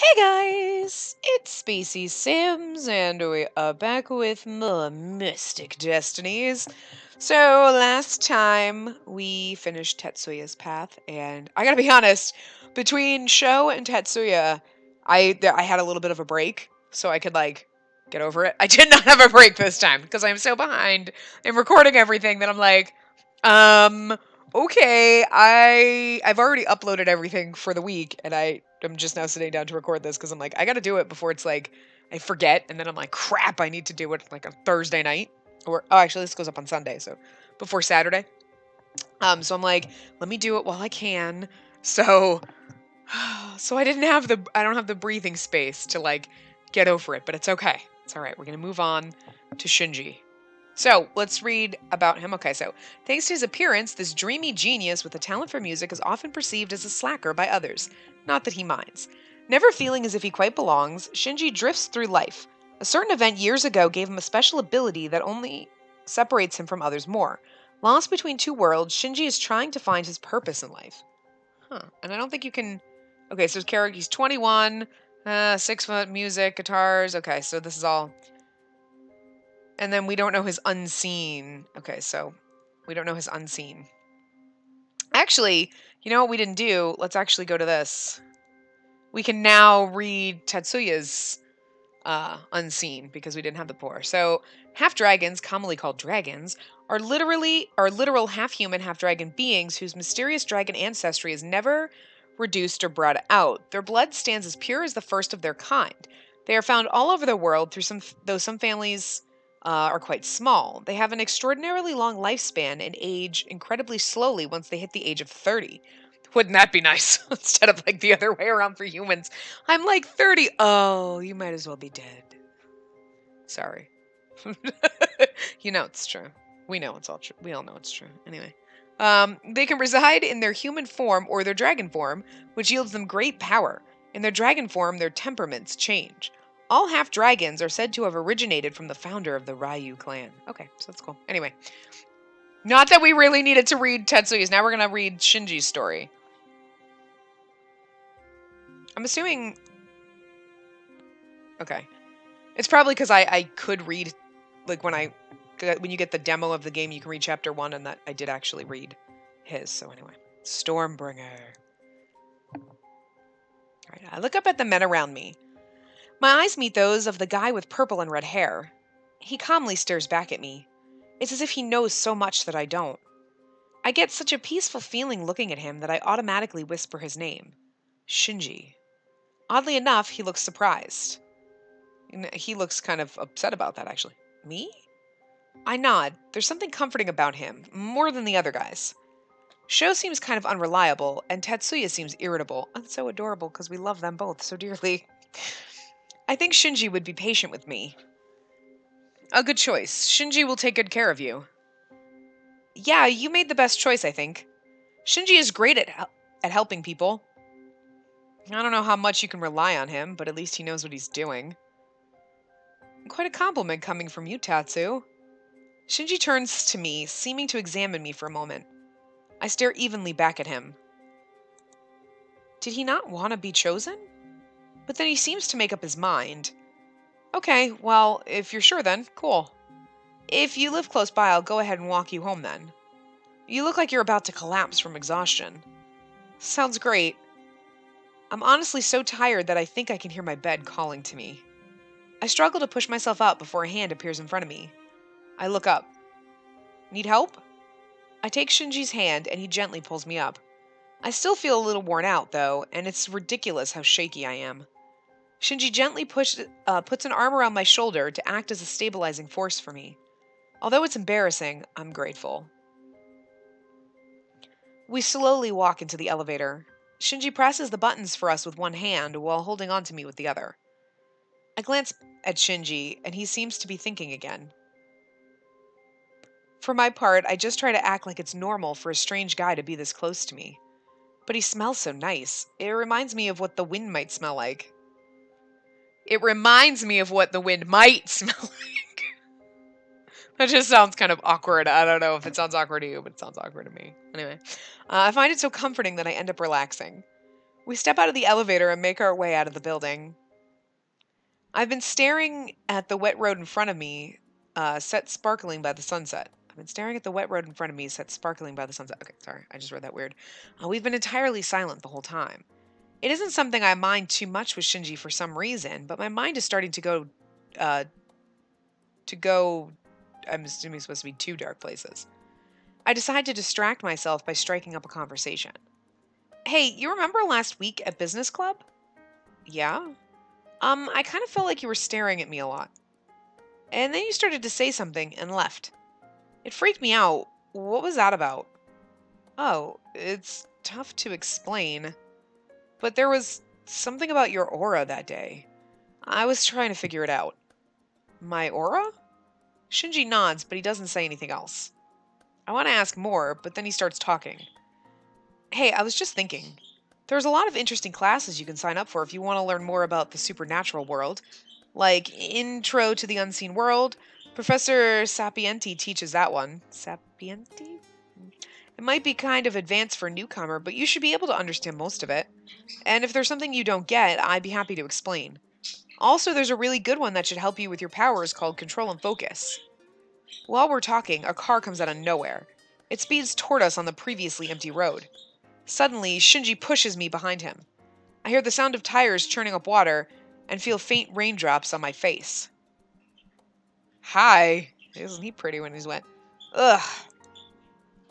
Hey guys, it's Spacey Sims, and we are back with more Mystic Destinies. So, last time we finished Tetsuya's path, and I gotta be honest, between Sho and Tetsuya, I had a little bit of a break, so I could, get over it. I did not have a break this time, because I'm so behind in recording everything that I'm like, um, okay, I've already uploaded everything for the week, and I'm just now sitting down to record this because I'm like, I gotta do it before it's like I forget, and then I'm like, crap, I need to do it like on Thursday night, or oh, actually, this goes up on Sunday, so before Saturday. So I'm like, let me do it while I can. So, so I don't have the breathing space to like get over it, but it's okay. It's all right. We're gonna move on to Shinji. So let's read about him. Okay, so thanks to his appearance, this dreamy genius with a talent for music is often perceived as a slacker by others. Not that he minds. Never feeling as if he quite belongs, Shinji drifts through life. A certain event years ago gave him a special ability that only separates him from others more. Lost between two worlds, Shinji is trying to find his purpose in life. Huh. And I don't think you can. Okay, so his character, he's 21, 6 foot, music, guitars. Okay, so this is all. And then we don't know his unseen. Okay, so we don't know his unseen. Actually, you know what we didn't do? Let's actually go to this. We can now read Tetsuya's unseen because we didn't have the before. So half dragons, commonly called dragons, are literal half human, half dragon beings whose mysterious dragon ancestry is never reduced or brought out. Their blood stands as pure as the first of their kind. They are found all over the world, though some families are quite small. They have an extraordinarily long lifespan and age incredibly slowly once they hit the age of 30. Wouldn't that be nice? Instead of like the other way around for humans. I'm like 30. Oh, you might as well be dead. Sorry. You know it's true. We know it's all true. We all know it's true. Anyway. They can reside in their human form or their dragon form, which yields them great power. In their dragon form, their temperaments change. All half dragons are said to have originated from the founder of the Ryu clan. Okay, so that's cool. Anyway, not that we really needed to read Tetsuya's. Now we're gonna read Shinji's story. I'm assuming. Okay, it's probably because I could read, like when you get the demo of the game, you can read chapter 1, and that I did actually read his. So anyway, Stormbringer. All right, I look up at the men around me. My eyes meet those of the guy with purple and red hair. He calmly stares back at me. It's as if he knows so much that I don't. I get such a peaceful feeling looking at him that I automatically whisper his name. Shinji. Oddly enough, he looks surprised. He looks kind of upset about that, actually. Me? I nod. There's something comforting about him, more than the other guys. Sho seems kind of unreliable, and Tetsuya seems irritable. And so adorable because we love them both so dearly. I think Shinji would be patient with me. A good choice. Shinji will take good care of you. Yeah, you made the best choice, I think. Shinji is great at helping people. I don't know how much you can rely on him, but at least he knows what he's doing. Quite a compliment coming from you, Tatsu. Shinji turns to me, seeming to examine me for a moment. I stare evenly back at him. Did he not want to be chosen? But then he seems to make up his mind. Okay, well, if you're sure then, cool. If you live close by, I'll go ahead and walk you home then. You look like you're about to collapse from exhaustion. Sounds great. I'm honestly so tired that I think I can hear my bed calling to me. I struggle to push myself up before a hand appears in front of me. I look up. Need help? I take Shinji's hand and he gently pulls me up. I still feel a little worn out, though, and it's ridiculous how shaky I am. Shinji gently puts an arm around my shoulder to act as a stabilizing force for me. Although it's embarrassing, I'm grateful. We slowly walk into the elevator. Shinji presses the buttons for us with one hand while holding on to me with the other. I glance at Shinji, and he seems to be thinking again. For my part, I just try to act like it's normal for a strange guy to be this close to me. But he smells so nice. It reminds me of what the wind might smell like. It reminds me of what the wind might smell like. That just sounds kind of awkward. I don't know if it sounds awkward to you, but it sounds awkward to me. Anyway, I find it so comforting that I end up relaxing. We step out of the elevator and make our way out of the building. I've been staring at the wet road in front of me, set sparkling by the sunset. I've been staring at the wet road in front of me, set sparkling by the sunset. Okay, sorry, I just read that weird. We've been entirely silent the whole time. It isn't something I mind too much with Shinji for some reason, but my mind is starting uh, to go, I'm assuming it's supposed to be two dark places. I decide to distract myself by striking up a conversation. Hey, you remember last week at business club? Yeah? I kind of felt like you were staring at me a lot. And then you started to say something and left. It freaked me out. What was that about? Oh, it's tough to explain. But there was something about your aura that day. I was trying to figure it out. My aura? Shinji nods, but he doesn't say anything else. I want to ask more, but then he starts talking. Hey, I was just thinking. There's a lot of interesting classes you can sign up for if you want to learn more about the supernatural world. Like Intro to the Unseen World. Professor Sapienti teaches that one. Sapienti? It might be kind of advanced for a newcomer, but you should be able to understand most of it. And if there's something you don't get, I'd be happy to explain. Also, there's a really good one that should help you with your powers called Control and Focus. While we're talking, a car comes out of nowhere. It speeds toward us on the previously empty road. Suddenly, Shinji pushes me behind him. I hear the sound of tires churning up water and feel faint raindrops on my face. Hi. Isn't he pretty when he's wet? Ugh.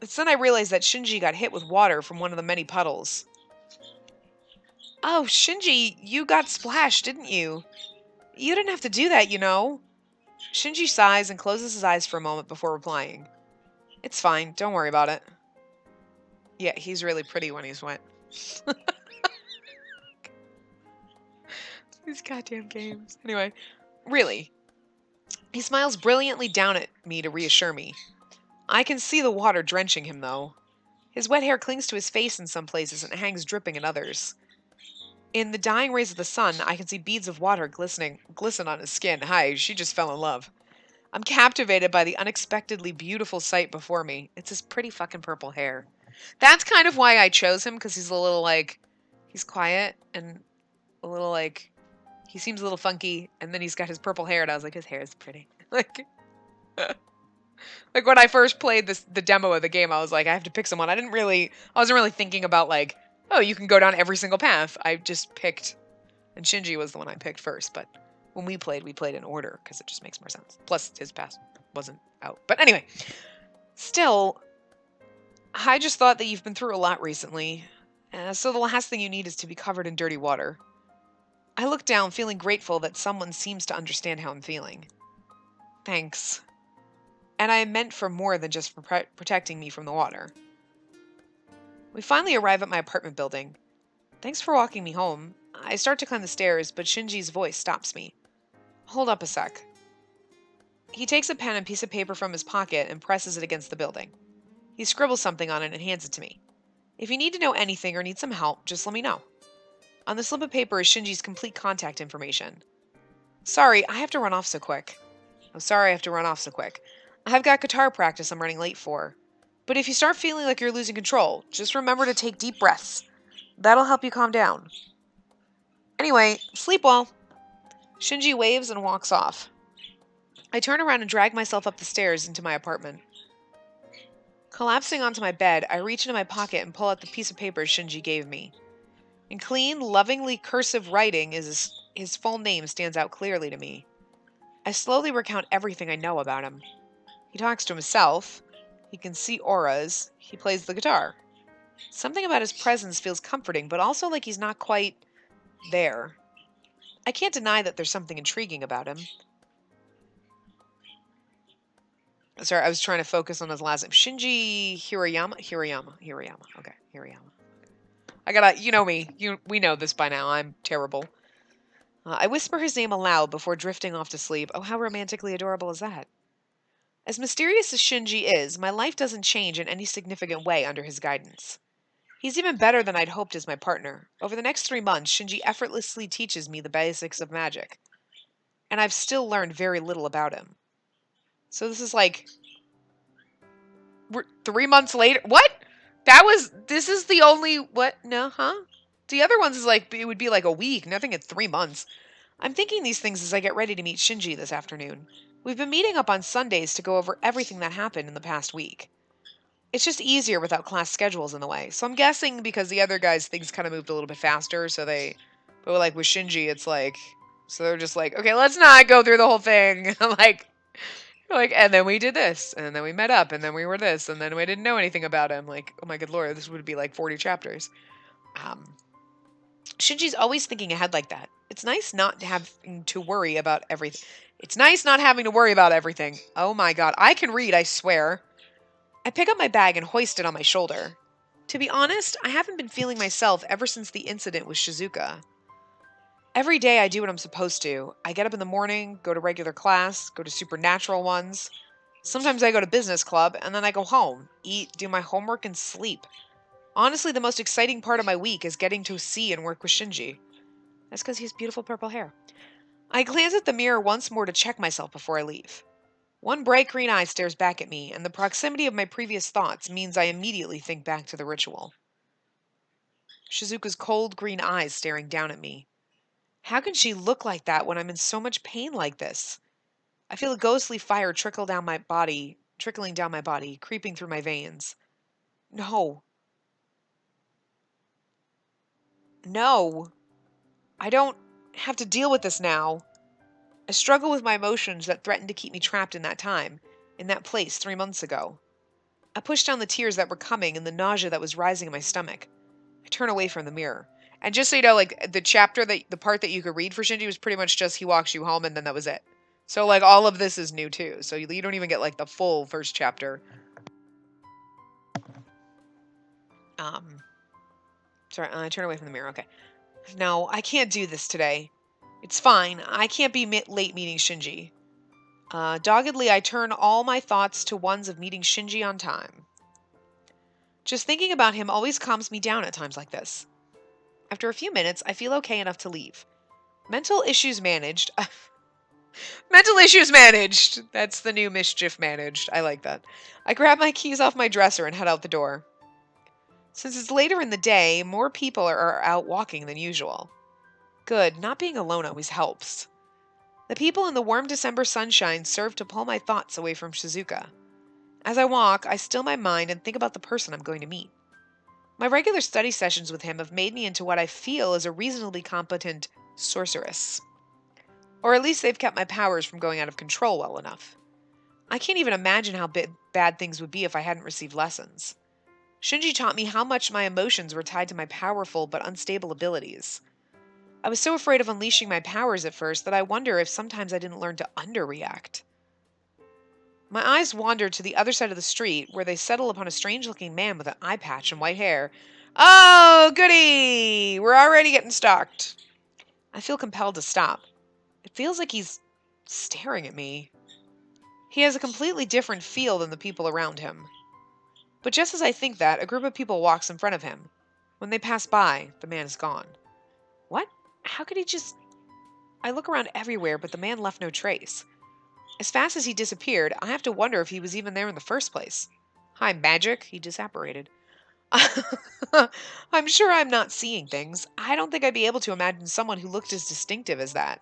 It's then I realize that Shinji got hit with water from one of the many puddles. Oh, Shinji, you got splashed, didn't you? You didn't have to do that, you know. Shinji sighs and closes his eyes for a moment before replying. It's fine, don't worry about it. Yeah, he's really pretty when he's wet. These goddamn games. Anyway, really. He smiles brilliantly down at me to reassure me. I can see the water drenching him, though. His wet hair clings to his face in some places and hangs dripping in others. In the dying rays of the sun, I can see beads of water glisten on his skin. Hi, she just fell in love. I'm captivated by the unexpectedly beautiful sight before me. It's his pretty fucking purple hair. That's kind of why I chose him, because he's a little, he's quiet and a little, he seems a little funky, and then he's got his purple hair, and I was like, his hair is pretty. Like when I first played the demo of the game, I was like, I have to pick someone. I wasn't really thinking about oh, you can go down every single path. I just picked, and Shinji was the one I picked first, but when we played in order, because it just makes more sense. Plus, his pass wasn't out. But anyway, still, I just thought that you've been through a lot recently, so the last thing you need is to be covered in dirty water. I look down, feeling grateful that someone seems to understand how I'm feeling. Thanks. And I am meant for more than just for protecting me from the water. We finally arrive at my apartment building. Thanks for walking me home. I start to climb the stairs, but Shinji's voice stops me. Hold up a sec. He takes a pen and piece of paper from his pocket and presses it against the building. He scribbles something on it and hands it to me. If you need to know anything or need some help, just let me know. On the slip of paper is Shinji's complete contact information. Sorry, I have to run off so quick. I've got guitar practice I'm running late for. But if you start feeling like you're losing control, just remember to take deep breaths. That'll help you calm down. Anyway, sleep well. Shinji waves and walks off. I turn around and drag myself up the stairs into my apartment. Collapsing onto my bed, I reach into my pocket and pull out the piece of paper Shinji gave me. In clean, lovingly cursive writing, his full name stands out clearly to me. I slowly recount everything I know about him. He talks to himself. He can see auras. He plays the guitar. Something about his presence feels comforting, but also like he's not quite there. I can't deny that there's something intriguing about him. Sorry, I was trying to focus on his last name. Shinji Hirayama? Hirayama. Okay, Hirayama. You know me. We know this by now. I'm terrible. I whisper his name aloud before drifting off to sleep. Oh, how romantically adorable is that? As mysterious as Shinji is, my life doesn't change in any significant way under his guidance. He's even better than I'd hoped as my partner. Over the next 3 months, Shinji effortlessly teaches me the basics of magic. And I've still learned very little about him. So this is we're 3 months later. What? This is the only, what? No, huh? The other ones is like, it would be like a week, nothing at 3 months. I'm thinking these things as I get ready to meet Shinji this afternoon. We've been meeting up on Sundays to go over everything that happened in the past week. It's just easier without class schedules in the way. So I'm guessing because the other guys, things kind of moved a little bit faster, but like with Shinji, it's like, so they're just like, okay, let's not go through the whole thing. And then we did this, and then we met up, and then we were this, and then we didn't know anything about him. Like, oh my good lord, this would be like 40 chapters. Shinji's always thinking ahead like that. It's nice not having to worry about everything. It's nice not having to worry about everything. Oh my god, I can read, I swear. I pick up my bag and hoist it on my shoulder. To be honest, I haven't been feeling myself ever since the incident with Shizuka. Every day I do what I'm supposed to. I get up in the morning, go to regular class, go to supernatural ones. Sometimes I go to business club, and then I go home, eat, do my homework, and sleep. Honestly, the most exciting part of my week is getting to see and work with Shinji. That's because he has beautiful purple hair. I glance at the mirror once more to check myself before I leave. One bright green eye stares back at me, and the proximity of my previous thoughts means I immediately think back to the ritual. Shizuka's cold green eyes staring down at me. How can she look like that when I'm in so much pain like this? I feel a ghostly fire trickling down my body, creeping through my veins. No. No. I don't have to deal with this now. I struggle with my emotions that threatened to keep me trapped in that time, in that place 3 months ago. I push down the tears that were coming and the nausea that was rising in my stomach. I turn away from the mirror. And just so you know, like, the part that you could read for Shinji was pretty much just he walks you home and then that was it. So, like, all of this is new too. So you don't even get, like, the full first chapter. Sorry, I turn away from the mirror. Okay. No, I can't do this today. It's fine. I can't be late meeting Shinji. Doggedly, I turn all my thoughts to ones of meeting Shinji on time. Just thinking about him always calms me down at times like this. After a few minutes, I feel okay enough to leave. Mental issues managed. Mental issues managed! That's the new mischief managed. I like that. I grab my keys off my dresser and head out the door. Since it's later in the day, more people are out walking than usual. Good, not being alone always helps. The people in the warm December sunshine serve to pull my thoughts away from Shizuka. As I walk, I still my mind and think about the person I'm going to meet. My regular study sessions with him have made me into what I feel is a reasonably competent sorceress. Or at least they've kept my powers from going out of control well enough. I can't even imagine how bad things would be if I hadn't received lessons. Shinji taught me how much my emotions were tied to my powerful but unstable abilities. I was so afraid of unleashing my powers at first that I wonder if sometimes I didn't learn to underreact. My eyes wander to the other side of the street, where they settle upon a strange-looking man with an eye patch and white hair. Oh, goody! We're already getting stalked. I feel compelled to stop. It feels like he's staring at me. He has a completely different feel than the people around him. But just as I think that, a group of people walks in front of him. When they pass by, the man is gone. What? How could he just... I look around everywhere, but the man left no trace. As fast as he disappeared, I have to wonder if he was even there in the first place. Hi, magic. He disapparated. I'm sure I'm not seeing things. I don't think I'd be able to imagine someone who looked as distinctive as that.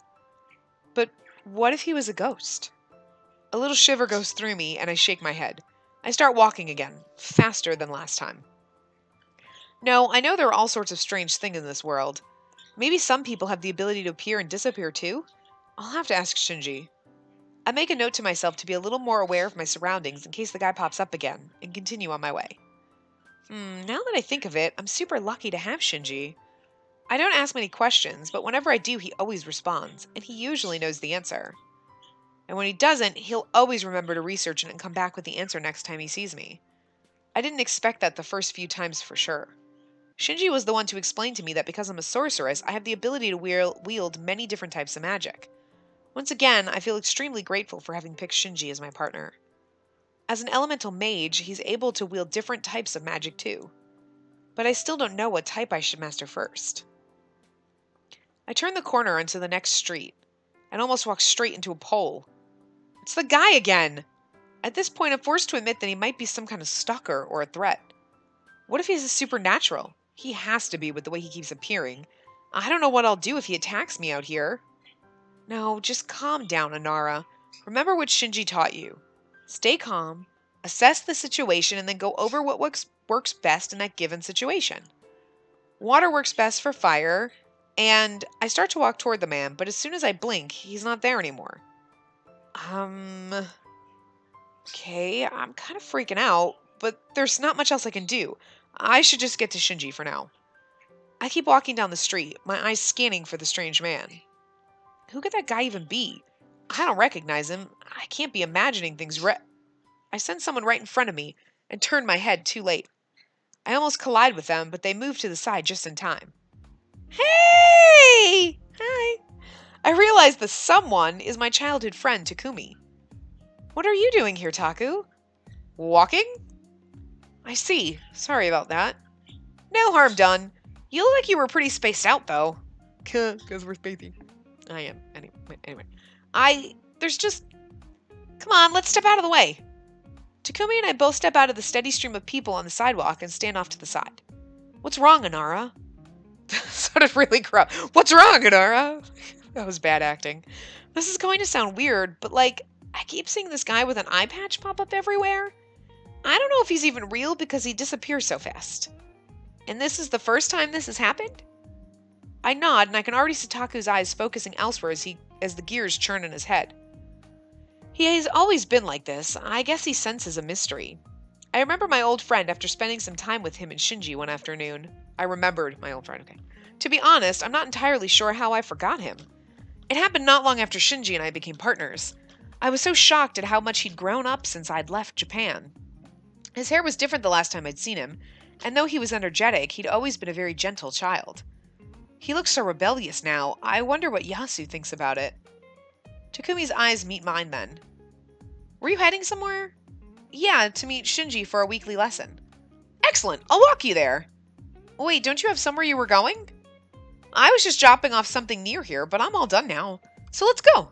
But what if he was a ghost? A little shiver goes through me, and I shake my head. I start walking again, faster than last time. No, I know there are all sorts of strange things in this world. Maybe some people have the ability to appear and disappear too? I'll have to ask Shinji. I make a note to myself to be a little more aware of my surroundings in case the guy pops up again, and continue on my way. Now that I think of it, I'm super lucky to have Shinji. I don't ask many questions, but whenever I do, he always responds, and he usually knows the answer. And when he doesn't, he'll always remember to research it and come back with the answer next time he sees me. I didn't expect that the first few times for sure. Shinji was the one to explain to me that because I'm a sorceress, I have the ability to wield many different types of magic. Once again, I feel extremely grateful for having picked Shinji as my partner. As an elemental mage, he's able to wield different types of magic too. But I still don't know what type I should master first. I turn the corner onto the next street, and almost walk straight into a pole. It's the guy again! At this point, I'm forced to admit that he might be some kind of stalker or a threat. What if he's a supernatural? He has to be with the way he keeps appearing. I don't know what I'll do if he attacks me out here. No, just calm down, Anara. Remember what Shinji taught you. Stay calm, assess the situation, and then go over what works best in that given situation. Water works best for fire, and I start to walk toward the man, but as soon as I blink, he's not there anymore. Okay, I'm kind of freaking out, but there's not much else I can do. I should just get to Shinji for now. I keep walking down the street, my eyes scanning for the strange man. Who could that guy even be? I don't recognize him. I can't be imagining things I send someone right in front of me and turn my head too late. I almost collide with them, but they move to the side just in time. Hey! Hi. I realize the someone is my childhood friend, Takumi. What are you doing here, Taku? Walking? I see. Sorry about that. No harm done. You look like you were pretty spaced out, though. Because we're spacey. I am. Anyway. There's just... Come on, let's step out of the way. Takumi and I both step out of the steady stream of people on the sidewalk and stand off to the side. What's wrong, Anara? Sounded really gruff. What's wrong, Anara? That was bad acting. This is going to sound weird, but I keep seeing this guy with an eye patch pop up everywhere. I don't know if he's even real because he disappears so fast. And this is the first time this has happened? I nod, and I can already see Taku's eyes focusing elsewhere as the gears churn in his head. He has always been like this. I guess he senses a mystery. I remember my old friend after spending some time with him and Shinji one afternoon. I remembered my old friend, okay. To be honest, I'm not entirely sure how I forgot him. It happened not long after Shinji and I became partners. I was so shocked at how much he'd grown up since I'd left Japan. His hair was different the last time I'd seen him, and though he was energetic, he'd always been a very gentle child. He looks so rebellious now. I wonder what Yasu thinks about it. Takumi's eyes meet mine then. Were you heading somewhere? Yeah, to meet Shinji for a weekly lesson. Excellent, I'll walk you there. Wait, don't you have somewhere you were going? I was just dropping off something near here, but I'm all done now. So let's go.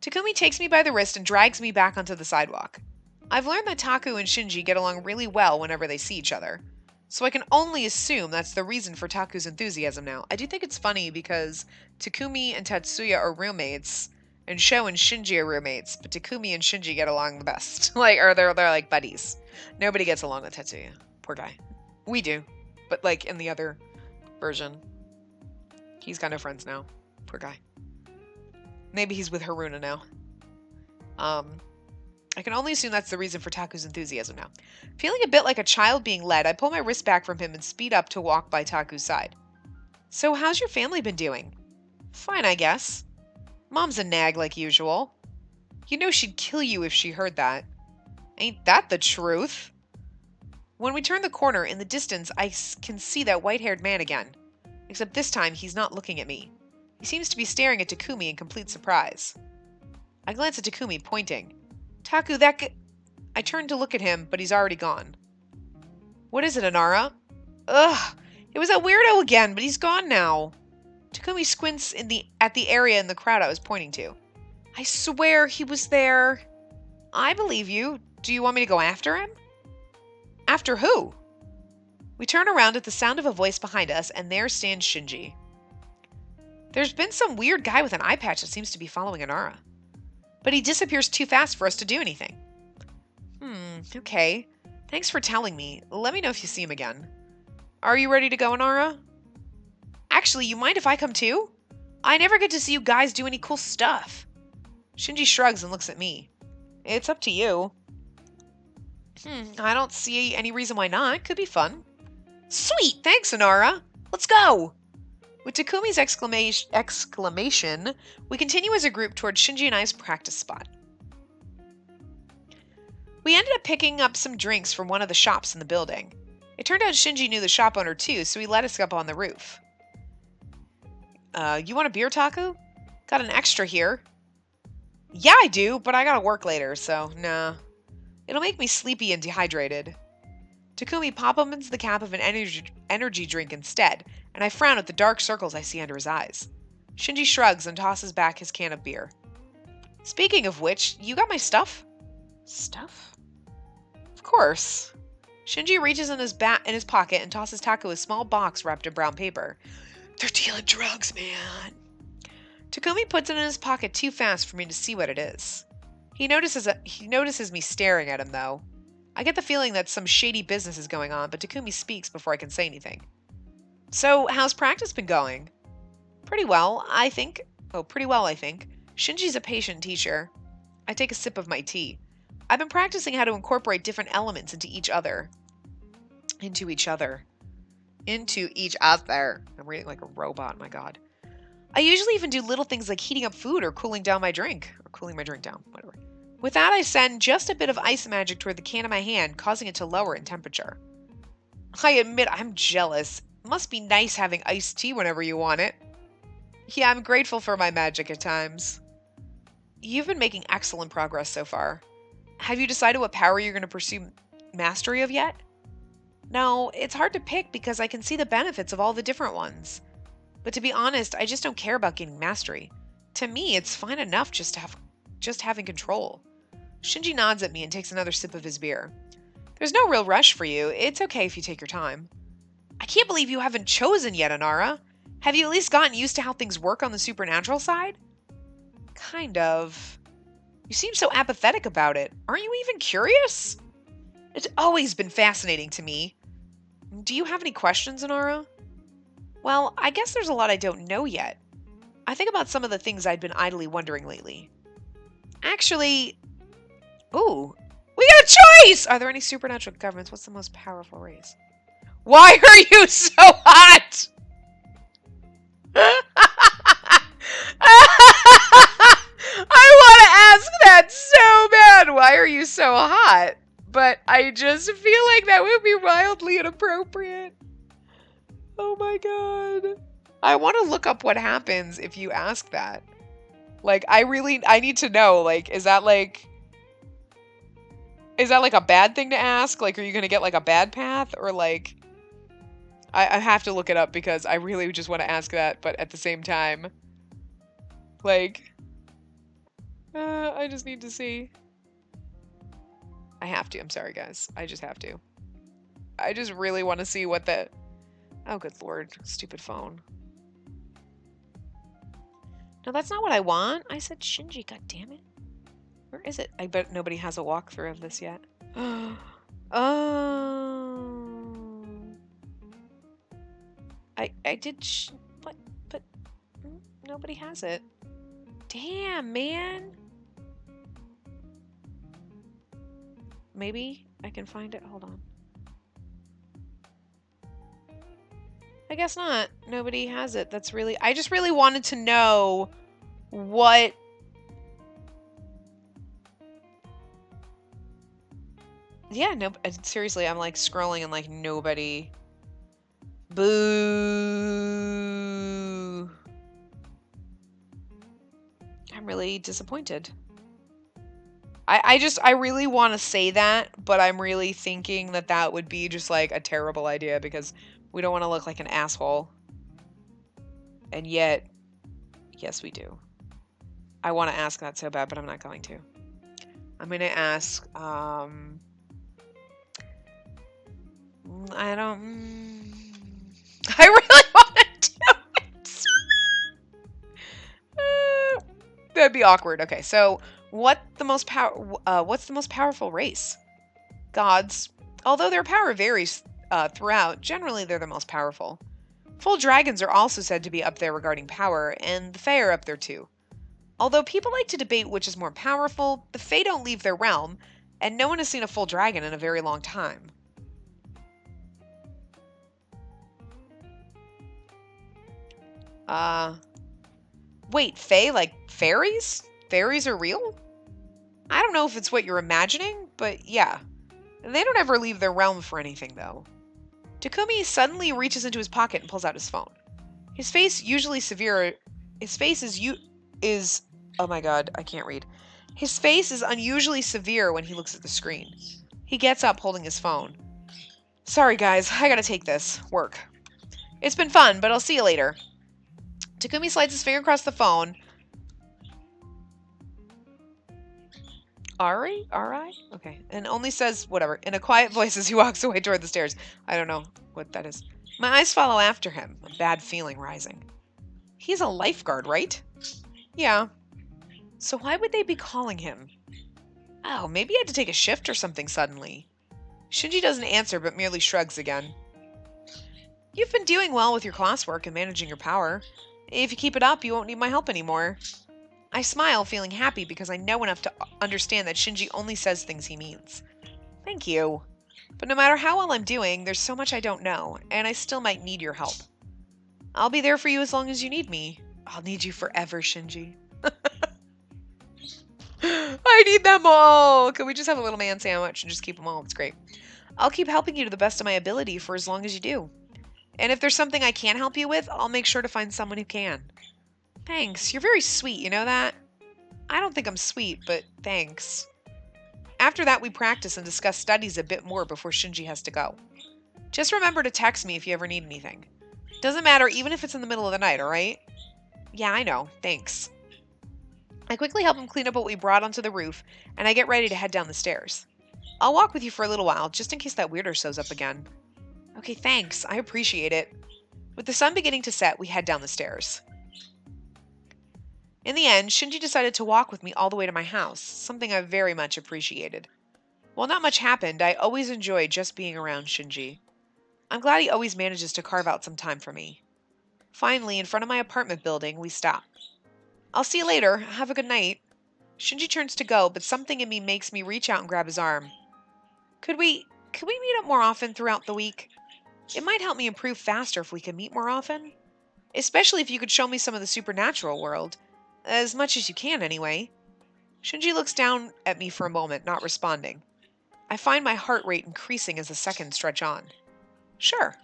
Takumi takes me by the wrist and drags me back onto the sidewalk. I've learned that Taku and Shinji get along really well whenever they see each other. So I can only assume that's the reason for Taku's enthusiasm now. I do think it's funny because Takumi and Tatsuya are roommates, and Sho and Shinji are roommates, but Takumi and Shinji get along the best. They're like buddies. Nobody gets along with Tatsuya. Poor guy. We do, but in the other version, he's kind of friends now. Poor guy. Maybe he's with Haruna now. I can only assume that's the reason for Taku's enthusiasm now. Feeling a bit like a child being led, I pull my wrist back from him and speed up to walk by Taku's side. So how's your family been doing? Fine, I guess. Mom's a nag like usual. You know she'd kill you if she heard that. Ain't that the truth? When we turn the corner, in the distance, I can see that white-haired man again. Except this time, he's not looking at me. He seems to be staring at Takumi in complete surprise. I glance at Takumi, pointing. Taku, I turn to look at him, but he's already gone. What is it, Anara? Ugh, it was that weirdo again, but he's gone now. Takumi squints at the area in the crowd I was pointing to. I swear he was there. I believe you. Do you want me to go after him? After who? We turn around at the sound of a voice behind us, and there stands Shinji. There's been some weird guy with an eye patch that seems to be following Anara. But he disappears too fast for us to do anything. Okay. Thanks for telling me. Let me know if you see him again. Are you ready to go, Anara? Actually, you mind if I come too? I never get to see you guys do any cool stuff. Shinji shrugs and looks at me. It's up to you. I don't see any reason why not. Could be fun. Sweet! Thanks, Anara! Let's go! With Takumi's exclamation, we continue as a group towards Shinji and I's practice spot. We ended up picking up some drinks from one of the shops in the building. It turned out Shinji knew the shop owner too, so he let us up on the roof. You want a beer, Taku? Got an extra here. Yeah, I do, but I gotta work later, so nah. It'll make me sleepy and dehydrated. Takumi pop-opens the cap of an energy drink instead, and I frown at the dark circles I see under his eyes. Shinji shrugs and tosses back his can of beer. Speaking of which, you got my stuff? Stuff? Of course. Shinji reaches in his pocket and tosses Taco a small box wrapped in brown paper. They're dealing drugs, man. Takumi puts it in his pocket too fast for me to see what it is. He notices me staring at him, though. I get the feeling that some shady business is going on, but Takumi speaks before I can say anything. So, how's practice been going? Pretty well, I think. Shinji's a patient teacher. I take a sip of my tea. I've been practicing how to incorporate different elements into each other. I'm reading like a robot, my god. I usually even do little things like heating up food or cooling my drink down, whatever. With that, I send just a bit of ice magic toward the can in my hand, causing it to lower in temperature. I admit I'm jealous. It must be nice having iced tea whenever you want it. Yeah, I'm grateful for my magic at times. You've been making excellent progress so far. Have you decided what power you're going to pursue mastery of yet? No, it's hard to pick because I can see the benefits of all the different ones. But to be honest, I just don't care about gaining mastery. To me, it's fine enough just having control. Shinji nods at me and takes another sip of his beer. There's no real rush for you. It's okay if you take your time. I can't believe you haven't chosen yet, Anara. Have you at least gotten used to how things work on the supernatural side? Kind of. You seem so apathetic about it. Aren't you even curious? It's always been fascinating to me. Do you have any questions, Anara? Well, I guess there's a lot I don't know yet. I think about some of the things I'd been idly wondering lately. Actually, ooh, we got a choice! Are there any supernatural governments? What's the most powerful race? Why are you so hot? I want to ask that so bad. Why are you so hot? But I just feel like that would be wildly inappropriate. Oh my god. I want to look up what happens if you ask that. Like, I need to know, like, is that like a bad thing to ask? Like, are you going to get like a bad path? Or like, I have to look it up because I really just want to ask that, but at the same time, like, I just need to see. I have to. I'm sorry, guys. I just have to. I just really want to see what the... Oh, good lord. Stupid phone. No, that's not what I want. I said Shinji, god damn it. Where is it? I bet nobody has a walkthrough of this yet. Oh. I did... What? But... Nobody has it. Damn, man. Maybe I can find it. Hold on. I guess not. Nobody has it. That's really... I just really wanted to know what... Yeah, no... Seriously, I'm like scrolling and like nobody... Boo! I'm really disappointed. I really want to say that, but I'm really thinking that that would be just like a terrible idea because we don't want to look like an asshole. And yet, yes, we do. I want to ask that so bad, but I'm not going to. I'm going to ask, I don't... I really want to do it. That'd be awkward. Okay, so what's the most powerful race? Gods. Although their power varies throughout, generally they're the most powerful. Full dragons are also said to be up there regarding power, and the Fae are up there too. Although people like to debate which is more powerful, the Fae don't leave their realm, and no one has seen a full dragon in a very long time. Wait, Fae, like fairies? Fairies are real? I don't know if it's what you're imagining, but yeah. They don't ever leave their realm for anything, though. Takumi suddenly reaches into his pocket and pulls out his phone. His face is... Oh my god, I can't read. His face is unusually severe when he looks at the screen. He gets up holding his phone. Sorry guys, I gotta take this. Work. It's been fun, but I'll see you later. Takumi slides his finger across the phone. Ari? Ari? Okay. And only says whatever in a quiet voice as he walks away toward the stairs. I don't know what that is. My eyes follow after him, a bad feeling rising. He's a lifeguard, right? Yeah. So why would they be calling him? Oh, maybe he had to take a shift or something suddenly. Shinji doesn't answer but merely shrugs again. You've been doing well with your classwork and managing your power. If you keep it up, you won't need my help anymore. I smile, feeling happy because I know enough to understand that Shinji only says things he means. Thank you. But no matter how well I'm doing, there's so much I don't know, and I still might need your help. I'll be there for you as long as you need me. I'll need you forever, Shinji. I need them all! Can we just have a little man sandwich and just keep them all? It's great. I'll keep helping you to the best of my ability for as long as you do. And if there's something I can't help you with, I'll make sure to find someone who can. Thanks. You're very sweet, you know that? I don't think I'm sweet, but thanks. After that, we practice and discuss studies a bit more before Shinji has to go. Just remember to text me if you ever need anything. Doesn't matter, even if it's in the middle of the night, alright? Yeah, I know. Thanks. I quickly help him clean up what we brought onto the roof, and I get ready to head down the stairs. I'll walk with you for a little while, just in case that weirdo shows up again. Okay, thanks. I appreciate it. With the sun beginning to set, we head down the stairs. In the end, Shinji decided to walk with me all the way to my house, something I very much appreciated. While not much happened, I always enjoyed just being around Shinji. I'm glad he always manages to carve out some time for me. Finally, in front of my apartment building, we stop. I'll see you later. Have a good night. Shinji turns to go, but something in me makes me reach out and grab his arm. Could we meet up more often throughout the week? It might help me improve faster if we could meet more often. Especially if you could show me some of the supernatural world. As much as you can, anyway. Shinji looks down at me for a moment, not responding. I find my heart rate increasing as the seconds stretch on. Sure.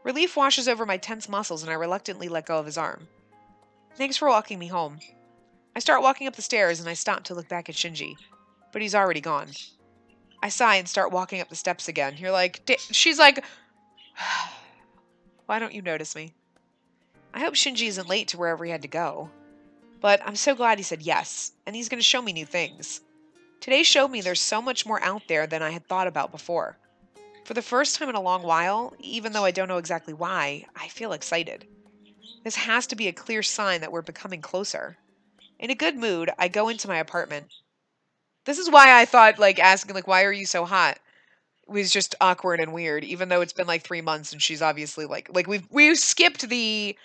Relief washes over my tense muscles and I reluctantly let go of his arm. Thanks for walking me home. I start walking up the stairs and I stop to look back at Shinji, but he's already gone. I sigh and start walking up the steps again. She's like, why don't you notice me? I hope Shinji isn't late to wherever he had to go. But I'm so glad he said yes, and he's going to show me new things. Today showed me there's so much more out there than I had thought about before. For the first time in a long while, even though I don't know exactly why, I feel excited. This has to be a clear sign that we're becoming closer. In a good mood, I go into my apartment. This is why I thought, asking, why are you so hot? Was just awkward and weird, even though it's been, 3 months and she's obviously, we've skipped the,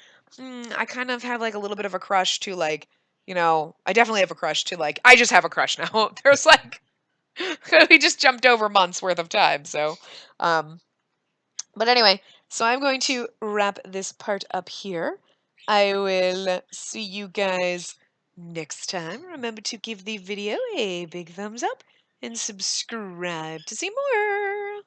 I kind of have, a little bit of a crush to, I definitely have a crush to, I just have a crush now. There's, we just jumped over months worth of time, so, but anyway, so I'm going to wrap this part up here. I will see you guys next time. Remember to give the video a big thumbs up and subscribe to see more.